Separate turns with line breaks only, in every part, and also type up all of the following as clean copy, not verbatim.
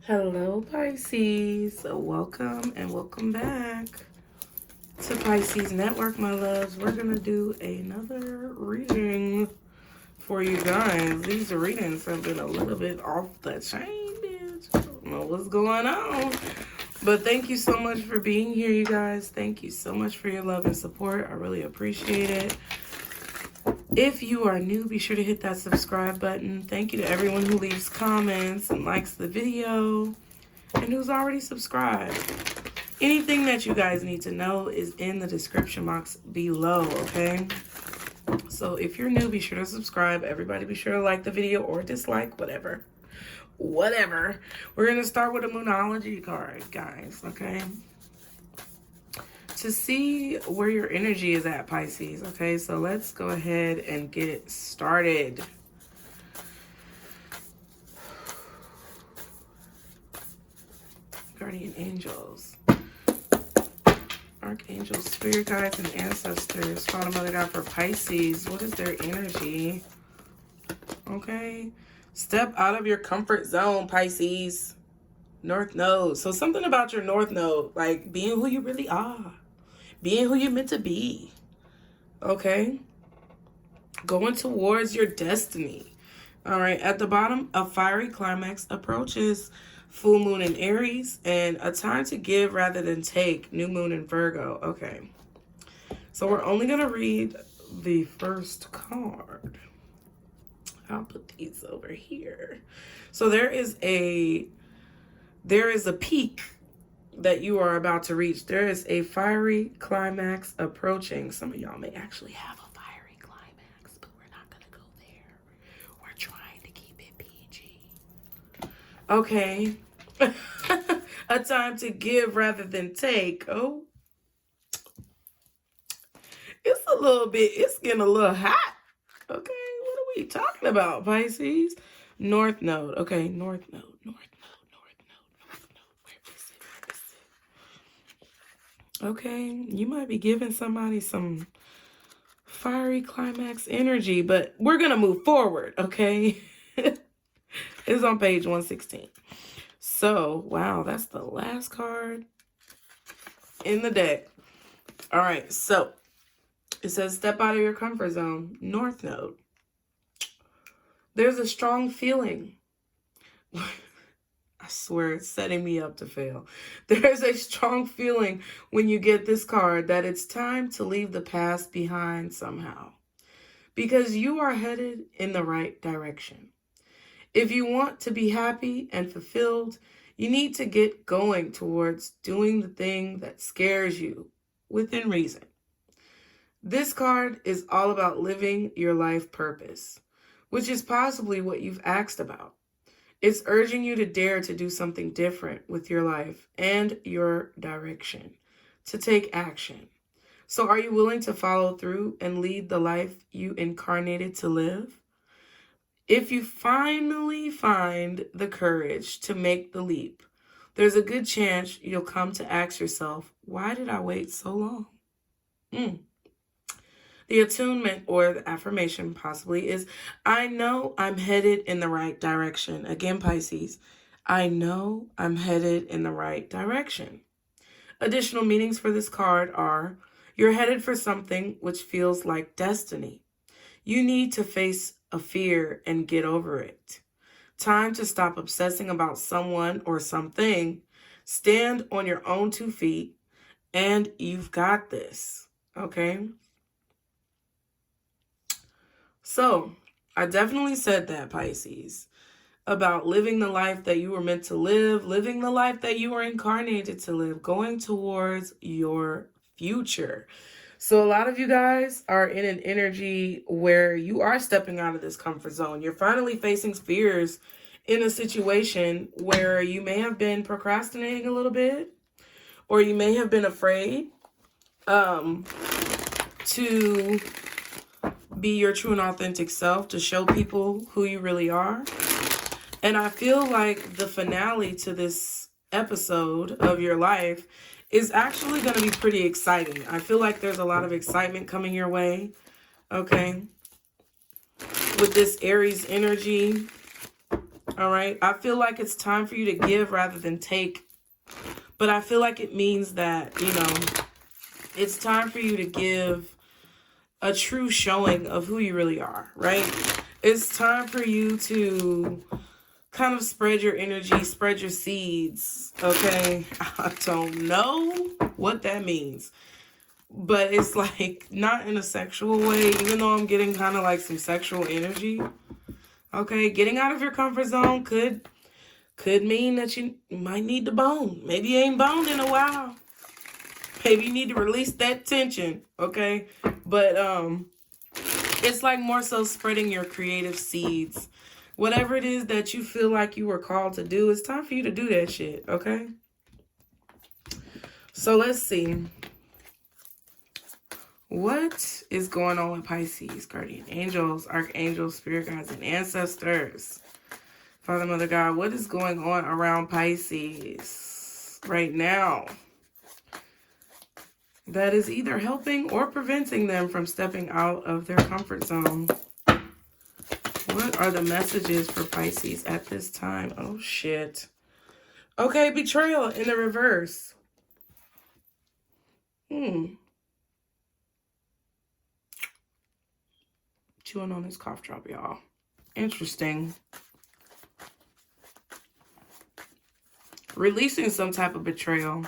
Hello, Pisces. Welcome and welcome back to Pisces Network, my loves. We're going to do another reading for you guys. These readings have been a little bit off the chain, bitch. I don't know what's going on. But thank you so much for being here, you guys. Thank you so much for your love and support. I really appreciate it. If you are new, be sure to hit that subscribe button. Thank you to everyone who leaves comments and likes the video and who's already subscribed. Anything that you guys need to know is in the description box below, okay? So if you're new, be sure to subscribe. Everybody be sure to like the video or dislike, whatever. Whatever. We're going to start with a Moonology card, guys, okay? To see where your energy is at, Pisces, okay? So let's go ahead and get started. Guardian angels, archangels, spirit guides, and ancestors. Father, Mother, God for Pisces. What is their energy? Okay. Step out of your comfort zone, Pisces. North Node. So something about your North Node, like being who you really are. Being who you're meant to be. Okay? Going towards your destiny. All right. At the bottom, a fiery climax approaches. Full moon in Aries. And a time to give rather than take. New moon in Virgo. Okay. So we're only going to read the first card. I'll put these over here. So there is a peak that you are about to reach. There is a fiery climax approaching. Some of y'all may actually have a fiery climax, but we're not going to go there. We're trying to keep it PG. Okay. A time to give rather than take. Oh. It's getting a little hot. Okay, what are we talking about, Pisces? North Node. Okay, North Node. Okay, you might be giving somebody some fiery climax energy, but we're going to move forward, okay? It's on page 116. So, wow, that's the last card in the deck. All right, so it says step out of your comfort zone, North Node. There's a strong feeling. I swear it's setting me up to fail. There's a strong feeling when you get this card that it's time to leave the past behind somehow, because you are headed in the right direction. If you want to be happy and fulfilled, you need to get going towards doing the thing that scares you within reason. This card is all about living your life purpose, which is possibly what you've asked about. It's urging you to dare to do something different with your life and your direction, to take action. So are you willing to follow through and lead the life you incarnated to live? If you finally find the courage to make the leap, there's a good chance you'll come to ask yourself, why did I wait so long? The attunement or the affirmation possibly is, I know I'm headed in the right direction. Again, Pisces, I know I'm headed in the right direction. Additional meanings for this card are, you're headed for something which feels like destiny. You need to face a fear and get over it. Time to stop obsessing about someone or something. Stand on your own 2 feet, and you've got this, okay? So, I definitely said that, Pisces, about living the life that you were meant to live, living the life that you were incarnated to live, going towards your future. So a lot of you guys are in an energy where you are stepping out of this comfort zone. You're finally facing fears in a situation where you may have been procrastinating a little bit, or you may have been afraid to be your true and authentic self, to show people who you really are. And I feel like the finale to this episode of your life is actually going to be pretty exciting. I feel like there's a lot of excitement coming your way, okay? With this Aries energy, All right. I feel like it's time for you to give rather than take. But I feel like it means that, you know, it's time for you to give a true showing of who you really are, right? It's time for you to kind of spread your energy, spread your seeds, okay? I don't know what that means, but it's like not in a sexual way, even though I'm getting kind of like some sexual energy, okay? Getting out of your comfort zone could mean that you might need to bone. Maybe you ain't boned in a while. Maybe you need to release that tension, okay? But it's like more so spreading your creative seeds. Whatever it is that you feel like you were called to do, it's time for you to do that shit, okay? So let's see. What is going on with Pisces, guardian angels, archangels, spirit guides, and ancestors? Father, Mother, God, what is going on around Pisces right now that is either helping or preventing them from stepping out of their comfort zone? What are the messages for Pisces at this time? Oh, shit. Okay, betrayal in the reverse. Chewing on this cough drop, y'all. Interesting. Releasing some type of betrayal.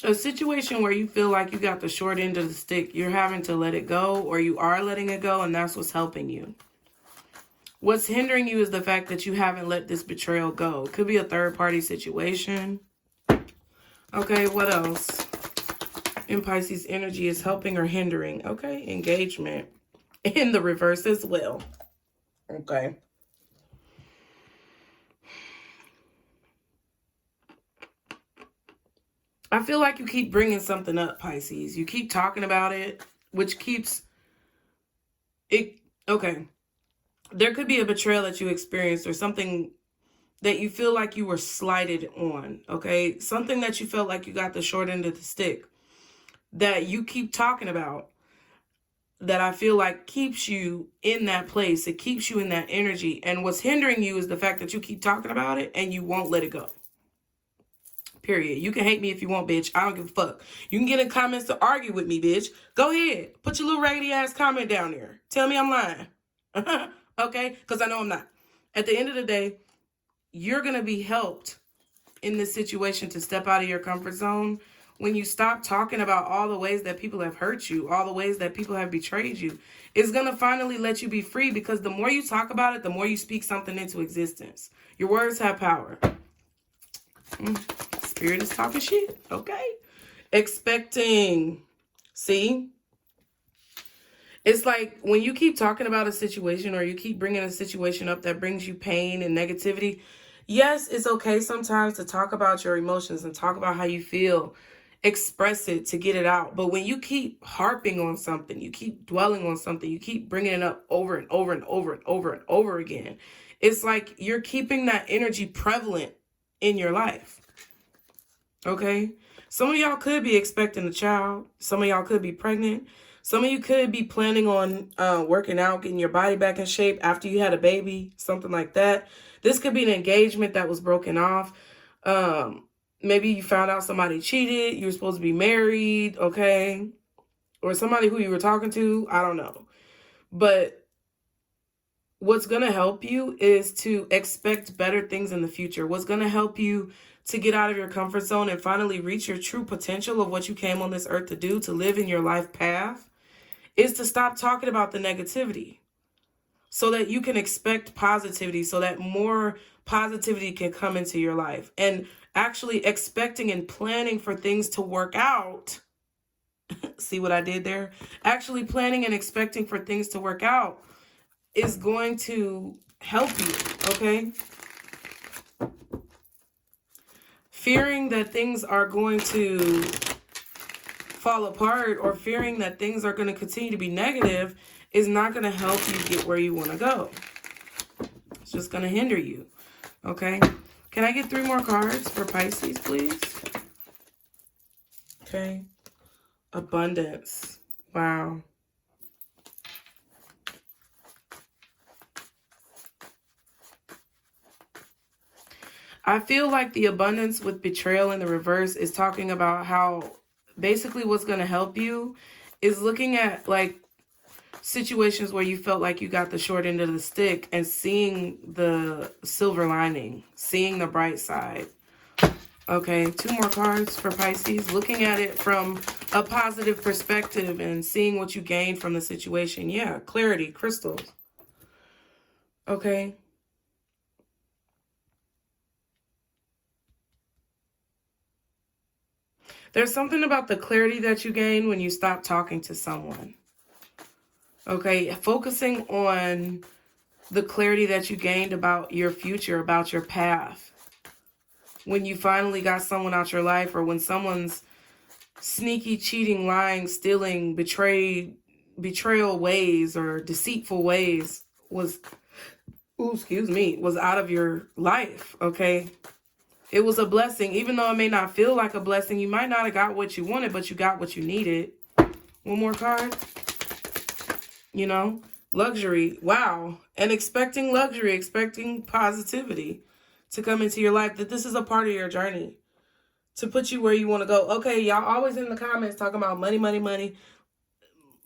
A situation where you feel like you got the short end of the stick. You're having to let it go, or you are letting it go, and that's what's helping you. What's hindering you is the fact that you haven't let this betrayal go. It could be a third-party situation. Okay, what else? In Pisces, energy is helping or hindering. Okay, engagement. In the reverse as well. Okay. I feel like you keep bringing something up, Pisces. You keep talking about it, which keeps it. Okay. There could be a betrayal that you experienced or something that you feel like you were slighted on. Okay. Something that you felt like you got the short end of the stick that you keep talking about, that I feel like keeps you in that place. It keeps you in that energy. And what's hindering you is the fact that you keep talking about it and you won't let it go. Period. You can hate me if you want, bitch. I don't give a fuck. You can get in comments to argue with me, bitch. Go ahead. Put your little raggedy ass comment down there. Tell me I'm lying. Okay? Because I know I'm not. At the end of the day, you're going to be helped in this situation to step out of your comfort zone when you stop talking about all the ways that people have hurt you, all the ways that people have betrayed you. It's going to finally let you be free, because the more you talk about it, the more you speak something into existence. Your words have power. Spirit is talking shit. Okay. Expecting. See? It's like when you keep talking about a situation, or you keep bringing a situation up that brings you pain and negativity. Yes, it's okay sometimes to talk about your emotions and talk about how you feel. Express it to get it out. But when you keep harping on something, you keep dwelling on something, you keep bringing it up over and over and over and over and over again, it's like you're keeping that energy prevalent in your life. Okay? Some of y'all could be expecting a child. Some of y'all could be pregnant. Some of you could be planning on working out, getting your body back in shape after you had a baby, something like that. This could be an engagement that was broken off. Maybe you found out somebody cheated. You were supposed to be married, okay? Or somebody who you were talking to. I don't know. But what's going to help you is to expect better things in the future. What's going to help you to get out of your comfort zone and finally reach your true potential of what you came on this earth to do, to live in your life path, is to stop talking about the negativity so that you can expect positivity, so that more positivity can come into your life. And actually expecting and planning for things to work out. See what I did there? Actually planning and expecting for things to work out is going to help you, okay? Fearing that things are going to fall apart, or fearing that things are going to continue to be negative, is not going to help you get where you want to go. It's just going to hinder you, okay? Can I get 3 more cards for Pisces, please? Okay. Abundance. Wow. I feel like the abundance with betrayal in the reverse is talking about how basically what's going to help you is looking at like situations where you felt like you got the short end of the stick and seeing the silver lining, seeing the bright side. Okay, 2 more cards for Pisces. Looking at it from a positive perspective and seeing what you gained from the situation. Yeah, clarity, crystals. Okay. There's something about the clarity that you gain when you stop talking to someone. Okay, focusing on the clarity that you gained about your future, about your path. When you finally got someone out your life, or when someone's sneaky, cheating, lying, stealing, betrayal ways or deceitful ways was, was out of your life, okay? It was a blessing. Even though it may not feel like a blessing, you might not have got what you wanted, but you got what you needed. One more card. You know, luxury. Wow. And expecting luxury, expecting positivity to come into your life, that this is a part of your journey to put you where you want to go. Okay, y'all always in the comments talking about money, money, money.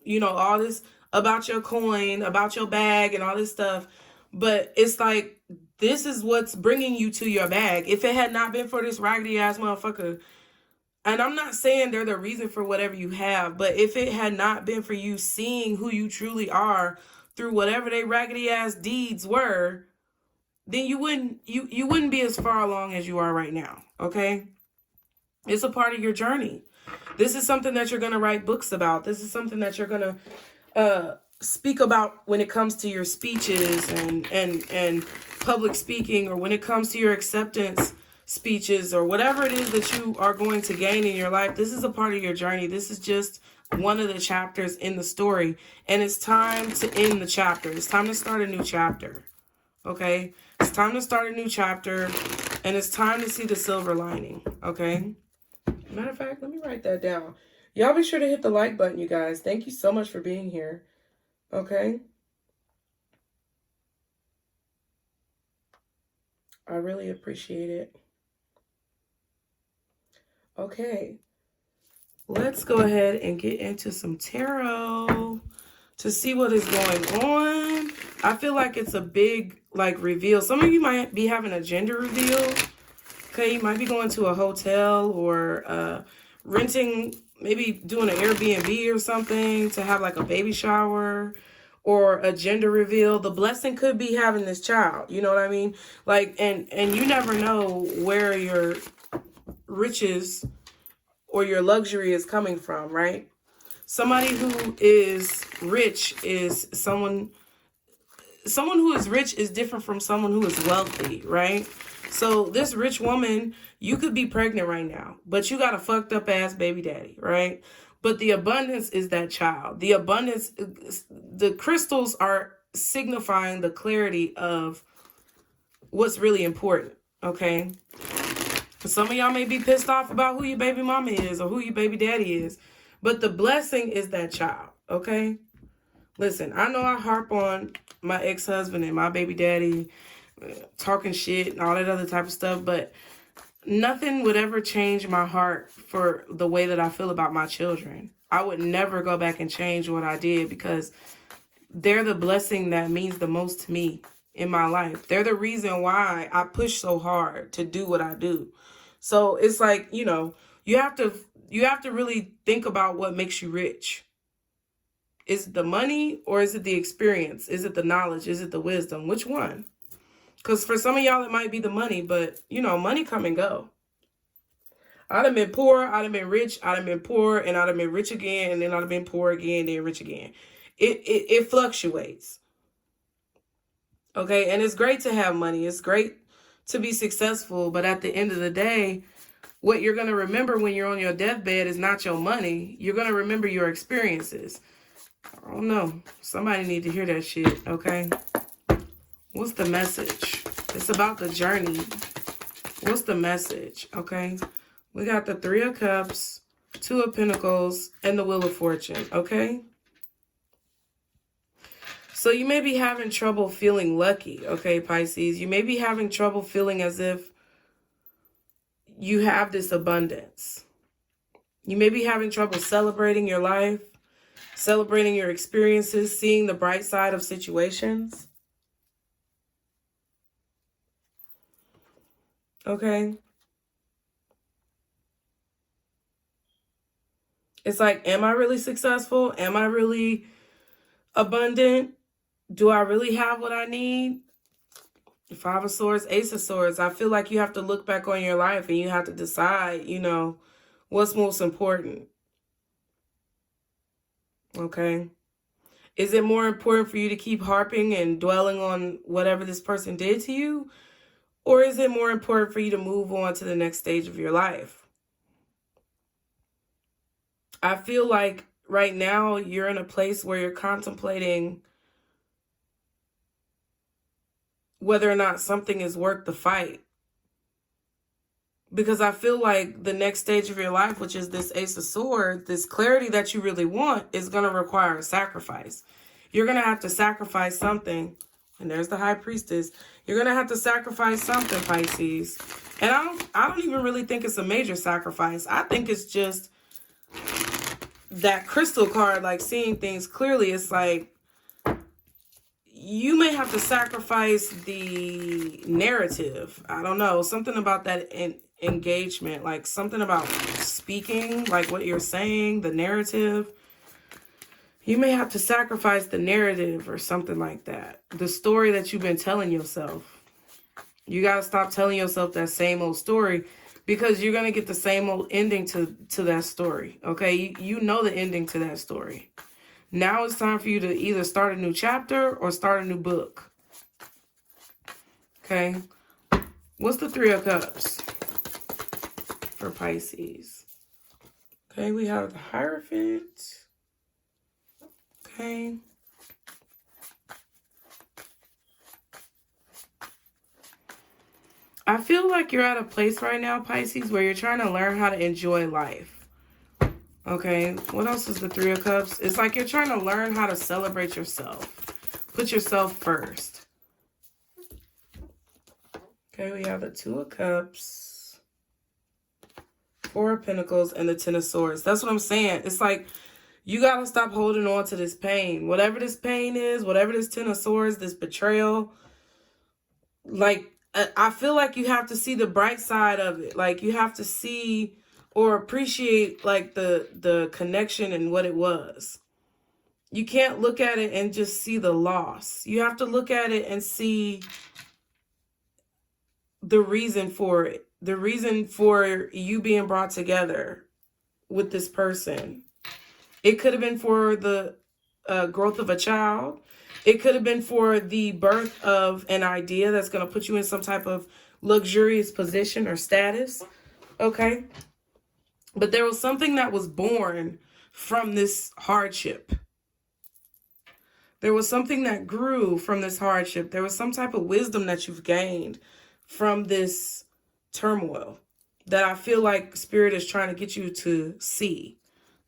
You know, all this about your coin, about your bag and all this stuff. But it's like, this is what's bringing you to your bag. If it had not been for this raggedy ass motherfucker, and I'm not saying they're the reason for whatever you have, but if it had not been for you seeing who you truly are through whatever they raggedy ass deeds were, then you wouldn't be as far along as you are right now, okay? It's a part of your journey. This is something that you're going to write books about. This is something that you're going to speak about when it comes to your speeches and public speaking, or when it comes to your acceptance speeches, or whatever it is that you are going to gain in your life. This is a part of your journey. This is just one of the chapters in the story, and it's time to end the chapter. It's time to start a new chapter. Okay, it's time to start a new chapter, and it's time to see the silver lining. Okay, matter of fact, let me write that down. Y'all be sure to hit the like button, you guys. Thank you so much for being here. Okay, I really appreciate it. Okay, let's go ahead and get into some tarot to see what is going on. I feel like it's a big, like, reveal. Some of you might be having a gender reveal. Okay, you might be going to a hotel or renting, maybe doing an Airbnb or something to have like a baby shower or a gender reveal. The blessing could be having this child. You know what I mean? Like, and you never know where your riches or your luxury is coming from, right? Somebody who is rich is someone who is rich is different from someone who is wealthy, right? So this rich woman, you could be pregnant right now, but you got a fucked up ass baby daddy, right? But the abundance is that child. The abundance, the crystals are signifying the clarity of what's really important, okay? Some of y'all may be pissed off about who your baby mama is or who your baby daddy is, but the blessing is that child, okay? Listen, I know I harp on my ex-husband and my baby daddy, talking shit and all that other type of stuff, but nothing would ever change my heart for the way that I feel about my children. I would never go back and change what I did, because they're the blessing that means the most to me in my life. They're the reason why I push so hard to do what I do. So it's like, you know, you have to really think about what makes you rich. Is it the money, or is it the experience? Is it the knowledge? Is it the wisdom? Which one? Because for some of y'all, it might be the money, but, you know, money come and go. I'd have been poor, I'd have been rich, I'd have been poor, and I'd have been rich again, and then I'd have been poor again, then rich again. It fluctuates. Okay, and it's great to have money. It's great to be successful, but at the end of the day, what you're going to remember when you're on your deathbed is not your money. You're going to remember your experiences. I don't know. Somebody need to hear that shit, okay? What's the message? It's about the journey. What's the message, okay? We got the 3 of Cups, 2 of Pentacles, and the Wheel of Fortune, okay? So you may be having trouble feeling lucky, okay, Pisces? You may be having trouble feeling as if you have this abundance. You may be having trouble celebrating your life, celebrating your experiences, seeing the bright side of situations. Okay? It's like, am I really successful? Am I really abundant? Do I really have what I need? Five of Swords, Ace of Swords. I feel like you have to look back on your life and you have to decide, you know, what's most important. Okay? Is it more important for you to keep harping and dwelling on whatever this person did to you? Or is it more important for you to move on to the next stage of your life? I feel like right now you're in a place where you're contemplating whether or not something is worth the fight. Because I feel like the next stage of your life, which is this Ace of Swords, this clarity that you really want, is going to require a sacrifice. You're going to have to sacrifice something. And there's the High Priestess. You're going to have to sacrifice something, Pisces. And I don't even really think it's a major sacrifice. I think it's just that crystal card, like seeing things clearly. It's like you may have to sacrifice the narrative. I don't know. Something about that engagement, like something about speaking, like what you're saying, the narrative. You may have to sacrifice the narrative or something like that. The story that you've been telling yourself. You got to stop telling yourself that same old story, because you're going to get the same old ending to that story. Okay? You know the ending to that story. Now it's time for you to either start a new chapter or start a new book. Okay? What's the Three of Cups for Pisces? Okay, we have the Hierophant. Okay. I feel like you're at a place right now, Pisces, where you're trying to learn how to enjoy life. Okay, what else is the Three of Cups? It's like you're trying to learn how to celebrate yourself. Put yourself first. Okay, we have the Two of Cups, Four of Pentacles, and the Ten of Swords. That's what I'm saying. It's like you got to stop holding on to this pain. Whatever this pain is, whatever this Ten of Swords, this betrayal, like, I feel like you have to see the bright side of it. Like, you have to see or appreciate, like, the connection and what it was. You can't look at it and just see the loss. You have to look at it and see the reason for it. The reason for you being brought together with this person. It could have been for the growth of a child. It could have been for the birth of an idea that's going to put you in some type of luxurious position or status. Okay? But there was something that was born from this hardship. There was something that grew from this hardship. There was some type of wisdom that you've gained from this turmoil that I feel like Spirit is trying to get you to see.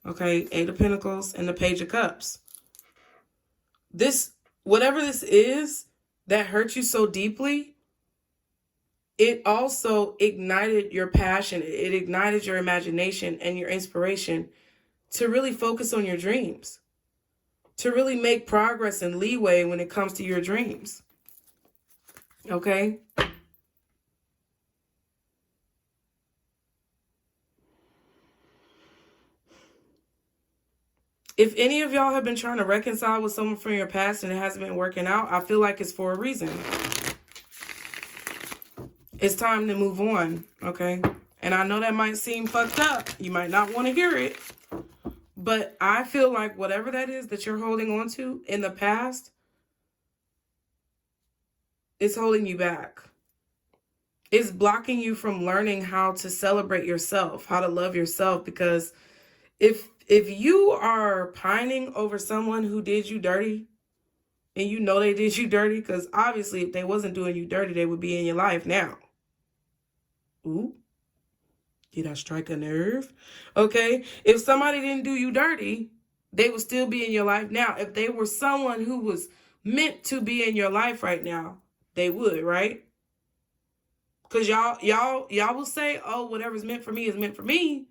Okay, Eight of Pentacles and the Page of Cups. This, whatever this is that hurt you so deeply, it also ignited your passion. It ignited your imagination and your inspiration to really focus on your dreams, to really make progress and leeway when it comes to your dreams. Okay? If any of y'all have been trying to reconcile with someone from your past and it hasn't been working out, I feel like it's for a reason. It's time to move on, okay? And I know that might seem fucked up. You might not want to hear it. But I feel like whatever that is that you're holding on to in the past, it's holding you back. It's blocking you from learning how to celebrate yourself, how to love yourself. Because if you are pining over someone who did you dirty, and you know they did you dirty, because obviously if they wasn't doing you dirty, they would be in your life now. Ooh. Did I strike a nerve? Okay. If somebody didn't do you dirty, they would still be in your life now. If they were someone who was meant to be in your life right now, they would, right? Because y'all will say, oh, whatever's meant for me is meant for me.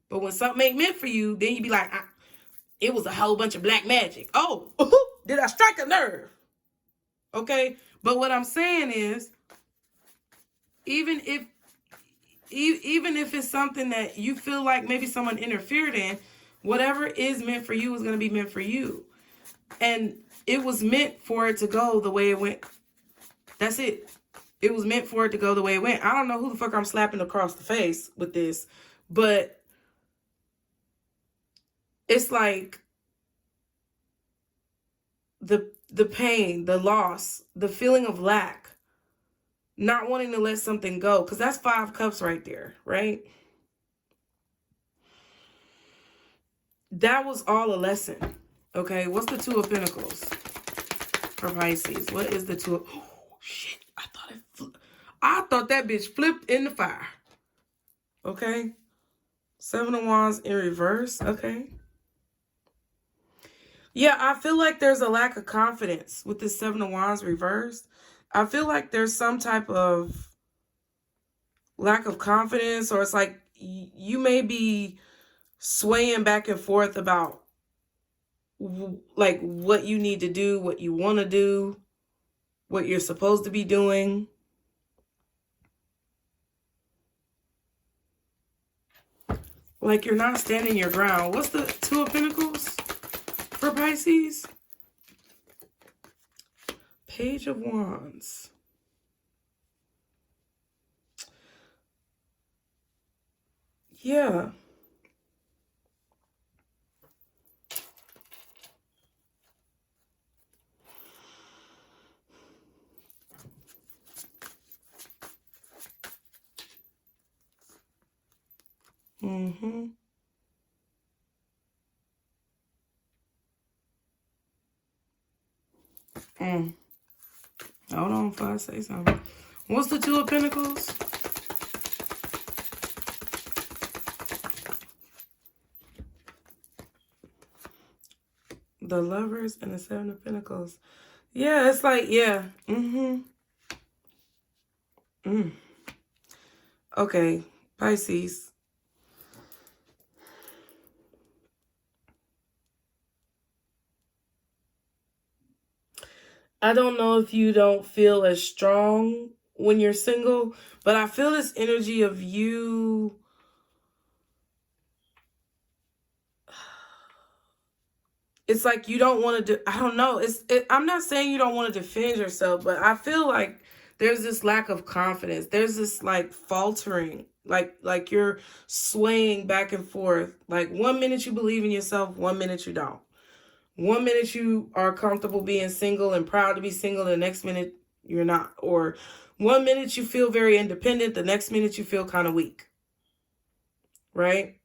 But when something ain't meant for you, then you be like, it was a whole bunch of black magic. Oh, did I strike a nerve? Okay. But what I'm saying is, even if it's something that you feel like maybe someone interfered in, whatever is meant for you is going to be meant for you. And it was meant for it to go the way it went. That's it. It was meant for it to go the way it went. I don't know who the fuck I'm slapping across the face with this, but it's like the pain, the loss, the feeling of lack, not wanting to let something go, because that's 5 cups right there, right? That was all a lesson. Okay, what's the 2 of Pentacles for Pisces? What is the 2 of... Oh, shit. I thought that bitch flipped in the fire. Okay. 7 of Wands in reverse. Okay. Yeah, I feel like there's a lack of confidence with this 7 of Wands reversed. I feel like there's some type of lack of confidence, or it's like you may be swaying back and forth about like what you need to do, what you want to do, what you're supposed to be doing. Like you're not standing your ground. What's the 2 of Pentacles for Pisces? Page of Wands. Yeah. Mm-hmm. Hold on before I say something. What's the 2 of Pentacles? The Lovers and the 7 of Pentacles. Yeah, it's like, yeah. Okay, Pisces. I don't know if you don't feel as strong when you're single, but I feel this energy of you. It's like you don't want to do, I don't know. I'm not saying you don't want to defend yourself, but I feel like there's this lack of confidence. There's this like faltering, like you're swaying back and forth. Like 1 minute you believe in yourself, 1 minute you don't. 1 minute you are comfortable being single and proud to be single, the next minute you're not. Or 1 minute you feel very independent, the next minute you feel kind of weak. Right?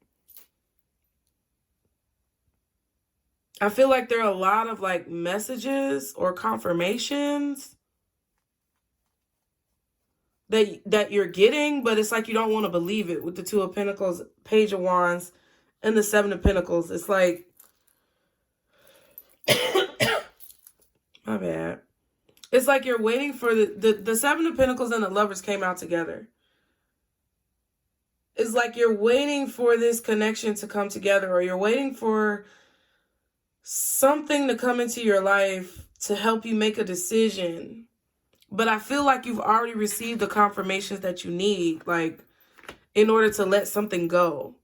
I feel like there are a lot of like messages or confirmations that you're getting, but it's like you don't want to believe it with the 2 of Pentacles, Page of Wands, and the 7 of Pentacles. It's like, my bad. It's like you're waiting for the 7 of Pentacles and the Lovers came out together. It's like you're waiting for this connection to come together, or you're waiting for something to come into your life to help you make a decision. But I feel like you've already received the confirmations that you need, like, in order to let something go.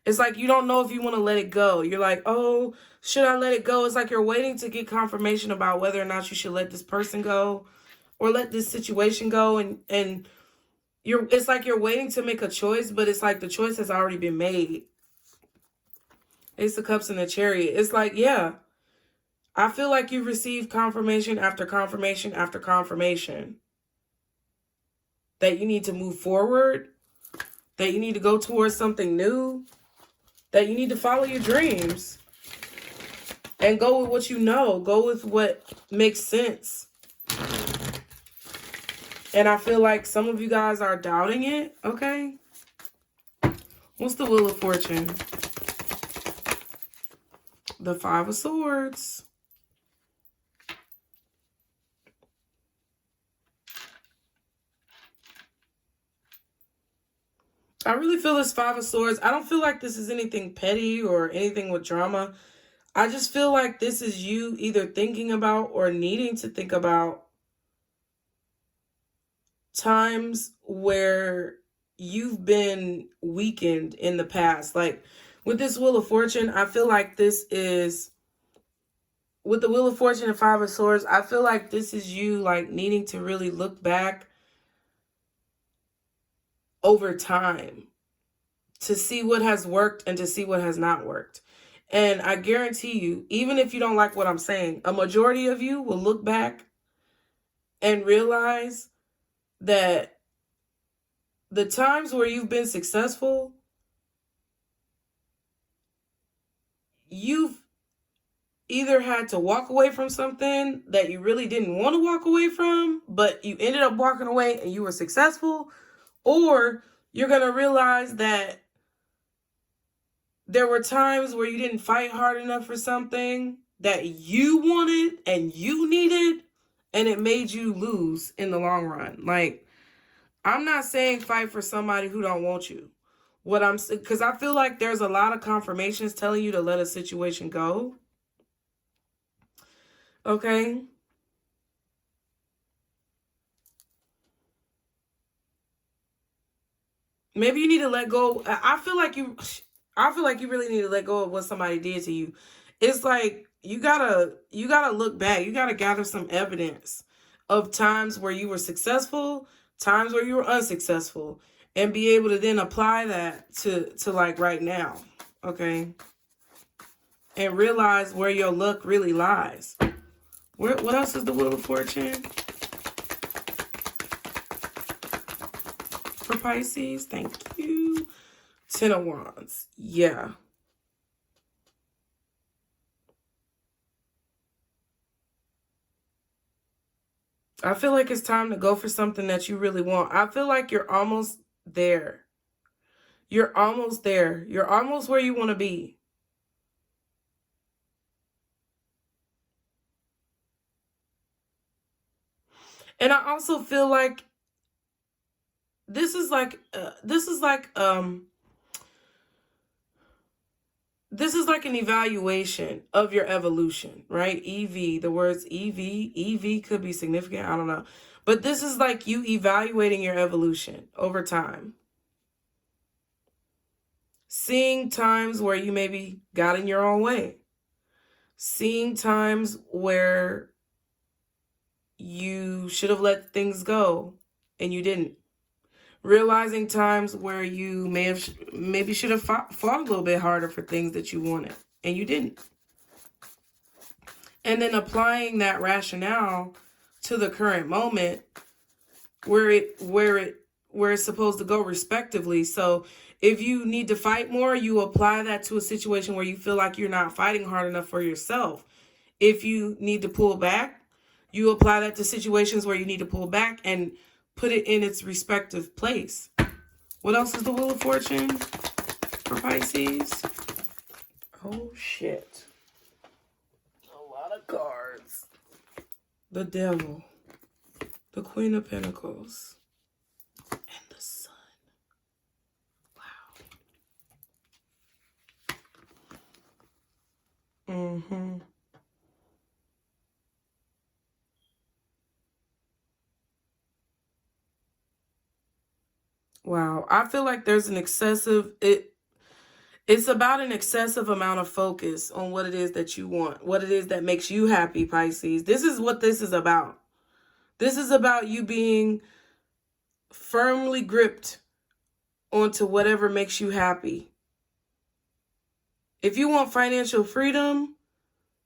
It's like you don't know if you want to let it go. You're like, oh, should I let it go? It's like you're waiting to get confirmation about whether or not you should let this person go or let this situation go. And it's like you're waiting to make a choice, but it's like the choice has already been made. Ace of Cups and the Chariot. It's like, yeah, I feel like you've received confirmation after confirmation after confirmation that you need to move forward, that you need to go towards something new, that you need to follow your dreams and go with what you know, go with what makes sense. And I feel like some of you guys are doubting it, okay? What's the Wheel of Fortune? The 5 of Swords. I really feel this Five of Swords. I don't feel like this is anything petty or anything with drama. I just feel like this is you either thinking about or needing to think about times where you've been weakened in the past. Like with this Wheel of Fortune, I feel like this is, with the Wheel of Fortune and Five of Swords, I feel like this is you like needing to really look back over time to see what has worked and to see what has not worked. And I guarantee you, even if you don't like what I'm saying, a majority of you will look back and realize that the times where you've been successful, you've either had to walk away from something that you really didn't want to walk away from, but you ended up walking away and you were successful, or you're going to realize that there were times where you didn't fight hard enough for something that you wanted and you needed, and it made you lose in the long run. Like, I'm not saying fight for somebody who don't want you. Because I feel like there's a lot of confirmations telling you to let a situation go. Okay? Maybe you need to let go. I feel like you really need to let go of what somebody did to you. It's like you gotta look back. You gotta gather some evidence of times where you were successful, times where you were unsuccessful, and be able to then apply that to like right now. Okay? And realize where your luck really lies. What else is the Wheel of Fortune? For Pisces, thank you. Ten of Wands, yeah. I feel like it's time to go for something that you really want. I feel like you're almost there. You're almost there. You're almost where you want to be. And I also feel like this is like an evaluation of your evolution, right? EV, the words EV could be significant, I don't know. But this is like you evaluating your evolution over time. Seeing times where you maybe got in your own way. Seeing times where you should have let things go and you didn't. Realizing times where you maybe should have fought a little bit harder for things that you wanted and you didn't. And then applying that rationale to the current moment where it's supposed to go respectively. So if you need to fight more, you apply that to a situation where you feel like you're not fighting hard enough for yourself. If you need to pull back, you apply that to situations where you need to pull back and put it in its respective place. What else is the Wheel of Fortune for Pisces? Oh, shit. A lot of cards. The Devil. The Queen of Pentacles. And the Sun. Wow. Mm-hmm. Wow. I feel like there's an excessive... It's about an excessive amount of focus on what it is that you want, what it is that makes you happy, Pisces. This is what this is about. This is about you being firmly gripped onto whatever makes you happy. If you want financial freedom,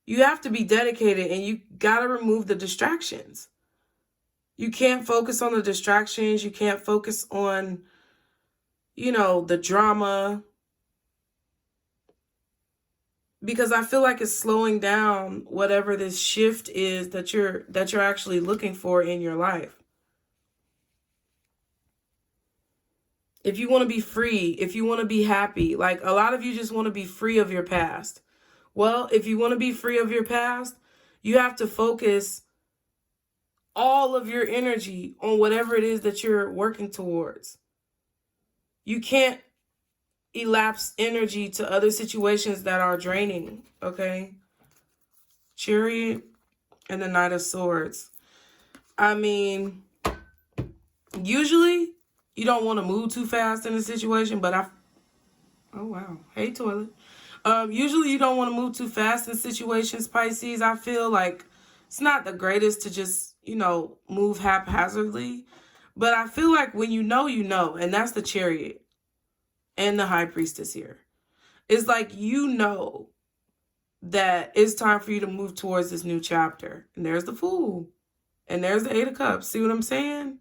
you have to be dedicated and you got to remove the distractions. You can't focus on the distractions. You can't focus on, the drama. Because I feel like it's slowing down whatever this shift is that you're actually looking for in your life. If you want to be free, if you want to be happy, like a lot of you just want to be free of your past. Well, if you want to be free of your past, you have to focus all of your energy on whatever it is that you're working towards. You can't elapse energy to other situations that are draining, okay? Chariot and the Knight of Swords. I mean, usually you don't want to move too fast in a situation, but oh wow, hey toilet. Usually you don't want to move too fast in situations, Pisces. I feel like it's not the greatest to just, move haphazardly, but I feel like when you know, and that's the Chariot and the High Priestess here. It's like that it's time for you to move towards this new chapter. And there's the Fool. And there's the Eight of Cups. See what I'm saying?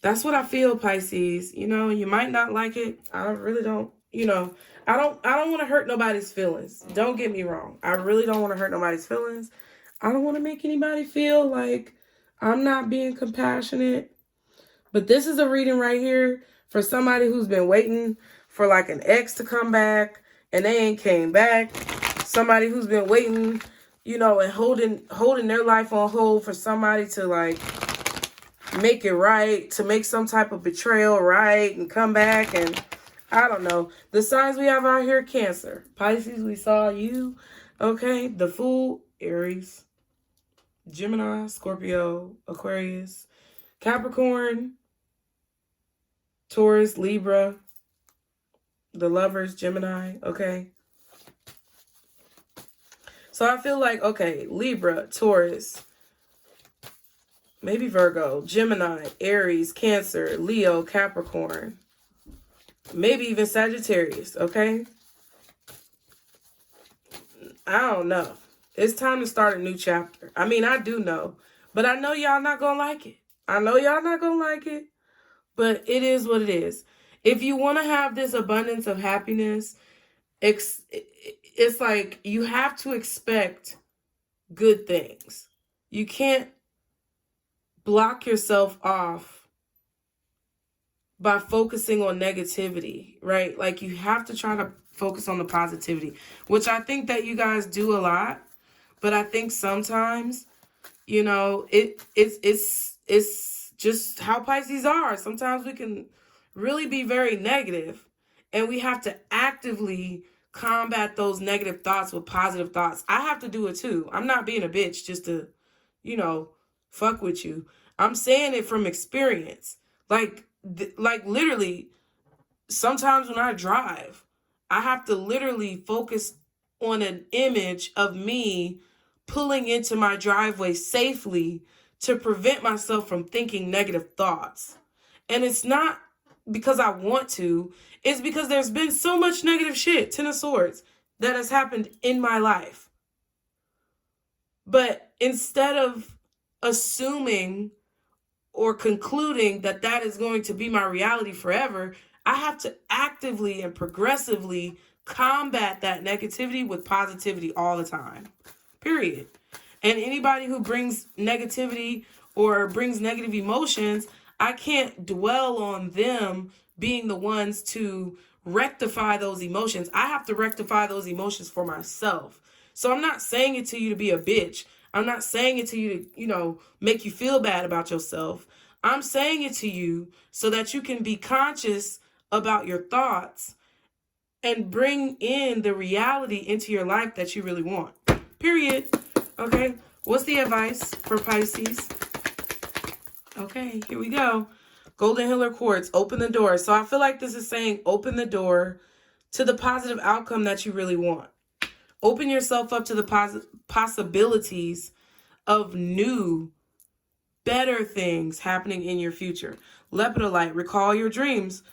That's what I feel, Pisces. You might not like it. I really don't. I don't want to hurt nobody's feelings. Don't get me wrong. I really don't want to hurt nobody's feelings. I don't want to make anybody feel like I'm not being compassionate. But this is a reading right here for somebody who's been waiting for like an ex to come back and they ain't came back. Somebody who's been waiting, and holding their life on hold for somebody to like make it right, to make some type of betrayal right and come back. And I don't know. The signs we have out here, Cancer. Pisces, we saw you. Okay. The Fool, Aries. Gemini, Scorpio, Aquarius, Capricorn, Taurus, Libra, the Lovers, Gemini, okay? So I feel like, okay, Libra, Taurus, maybe Virgo, Gemini, Aries, Cancer, Leo, Capricorn, maybe even Sagittarius, okay? I don't know. It's time to start a new chapter. I mean, I do know, but I know y'all not going to like it. I know y'all not going to like it. But it is what it is. If you want to have this abundance of happiness, it's like you have to expect good things. You can't block yourself off by focusing on negativity, right? Like you have to try to focus on the positivity, which I think that you guys do a lot. But I think sometimes, it's just how Pisces are. Sometimes we can really be very negative, and we have to actively combat those negative thoughts with positive thoughts. I have to do it too. I'm not being a bitch just to, fuck with you. I'm saying it from experience. Like literally, sometimes when I drive, I have to literally focus on an image of me pulling into my driveway safely to prevent myself from thinking negative thoughts. And it's not because I want to. It's because there's been so much negative shit, Ten of Swords, that has happened in my life. But instead of assuming or concluding that that is going to be my reality forever, I have to actively and progressively combat that negativity with positivity all the time. Period. And anybody who brings negativity or brings negative emotions, I can't dwell on them being the ones to rectify those emotions. I have to rectify those emotions for myself. So I'm not saying it to you to be a bitch. I'm not saying it to you to, make you feel bad about yourself. I'm saying it to you so that you can be conscious about your thoughts and bring in the reality into your life that you really want. Period. Okay. What's the advice for Pisces? Okay, here we go. Golden Healer Quartz, open the door. So I feel like this is saying open the door to the positive outcome that you really want. Open yourself up to the possibilities of new, better things happening in your future. Lepidolite, recall your dreams.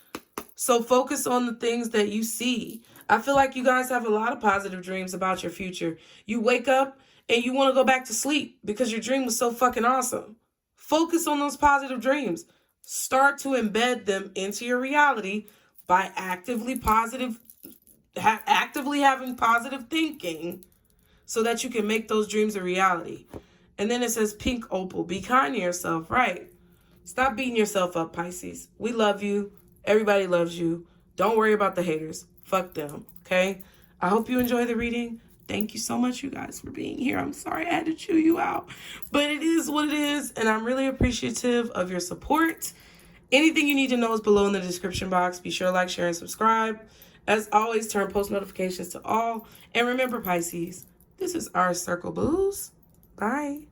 So focus on the things that you see. I feel like you guys have a lot of positive dreams about your future. You wake up and you want to go back to sleep because your dream was so fucking awesome. Focus on those positive dreams. Start to embed them into your reality by actively having positive thinking so that you can make those dreams a reality. And then it says pink opal. Be kind to yourself, right? Stop beating yourself up, Pisces. We love you. Everybody loves you. Don't worry about the haters. Fuck them, okay? I hope you enjoy the reading. Thank you so much, you guys, for being here. I'm sorry I had to chew you out. But it is what it is, and I'm really appreciative of your support. Anything you need to know is below in the description box. Be sure to like, share, and subscribe. As always, turn post notifications to all. And remember, Pisces, this is our circle, booze. Bye.